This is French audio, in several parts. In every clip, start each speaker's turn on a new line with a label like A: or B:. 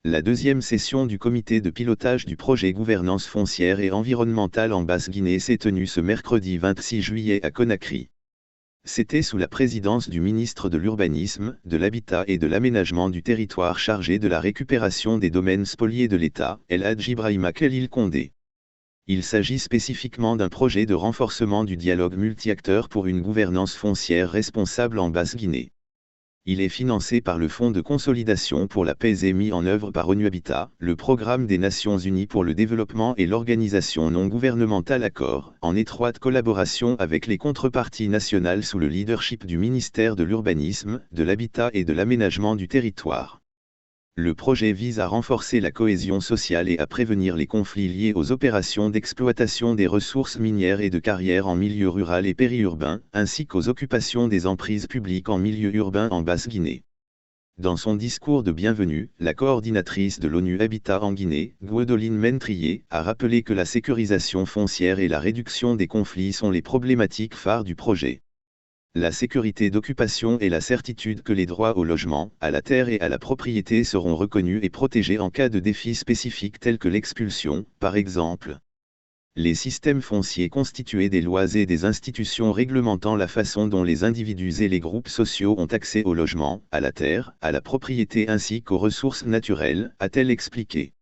A: La deuxième session du comité de pilotage du projet gouvernance foncière et environnementale en Basse-Guinée s'est tenue ce mercredi 26 juillet à Conakry. C'était sous la présidence du ministre de l'Urbanisme, de l'Habitat et de l'Aménagement du territoire chargé de la récupération des domaines spoliés de l'État, El Hadji Ibrahima Khalil Condé. Il s'agit spécifiquement d'un projet de renforcement du dialogue multi-acteurs pour une gouvernance foncière responsable en Basse-Guinée. Il est financé par le Fonds de consolidation pour la paix et mis en œuvre par ONU Habitat, le Programme des Nations Unies pour le développement et l'organisation non gouvernementale Accord, en étroite collaboration avec les contreparties nationales sous le leadership du ministère de l'Urbanisme, de l'Habitat et de l'Aménagement du territoire. Le projet vise à renforcer la cohésion sociale et à prévenir les conflits liés aux opérations d'exploitation des ressources minières et de carrières en milieu rural et périurbain, ainsi qu'aux occupations des emprises publiques en milieu urbain en Basse-Guinée. Dans son discours de bienvenue, la coordinatrice de l'ONU Habitat en Guinée, Gwendoline Mentrier, a rappelé que la sécurisation foncière et la réduction des conflits sont les problématiques phares du projet. La sécurité d'occupation et la certitude que les droits au logement, à la terre et à la propriété seront reconnus et protégés en cas de défis spécifiques tels que l'expulsion, par exemple. Les systèmes fonciers constitués des lois et des institutions réglementant la façon dont les individus et les groupes sociaux ont accès au logement, à la terre, à la propriété ainsi qu'aux ressources naturelles, a-t-elle expliqué.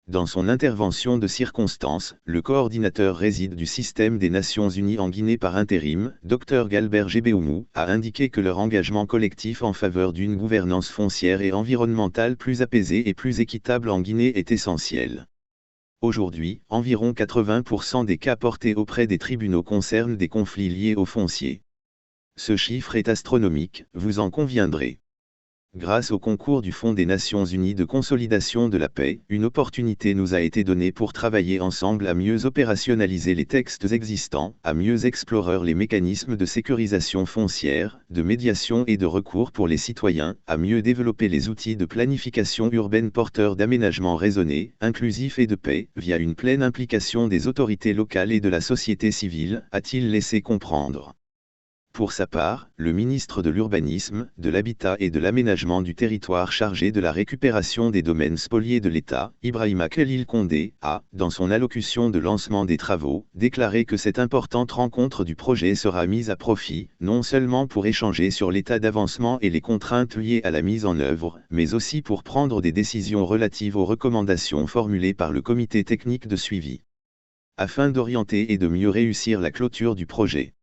A: Dans son intervention de circonstance, le coordinateur réside du système des Nations Unies en Guinée par intérim, Dr Galbert Gebéoumou, a indiqué que leur engagement collectif en faveur d'une gouvernance foncière et environnementale plus apaisée et plus équitable en Guinée est essentiel. Aujourd'hui, environ 80% des cas portés auprès des tribunaux concernent des conflits liés au foncier. Ce chiffre est astronomique, vous en conviendrez. Grâce au concours du Fonds des Nations Unies de consolidation de la paix, une opportunité nous a été donnée pour travailler ensemble à mieux opérationnaliser les textes existants, à mieux explorer les mécanismes de sécurisation foncière, de médiation et de recours pour les citoyens, à mieux développer les outils de planification urbaine porteurs d'aménagement raisonné, inclusif et de paix, via une pleine implication des autorités locales et de la société civile, a-t-il laissé comprendre. Pour sa part, le ministre de l'Urbanisme, de l'Habitat et de l'Aménagement du territoire chargé de la récupération des domaines spoliés de l'État, Ibrahima Khalil Condé, a, dans son allocution de lancement des travaux, déclaré que cette importante rencontre du projet sera mise à profit, non seulement pour échanger sur l'état d'avancement et les contraintes liées à la mise en œuvre, mais aussi pour prendre des décisions relatives aux recommandations formulées par le comité technique de suivi. Afin d'orienter et de mieux réussir la clôture du projet.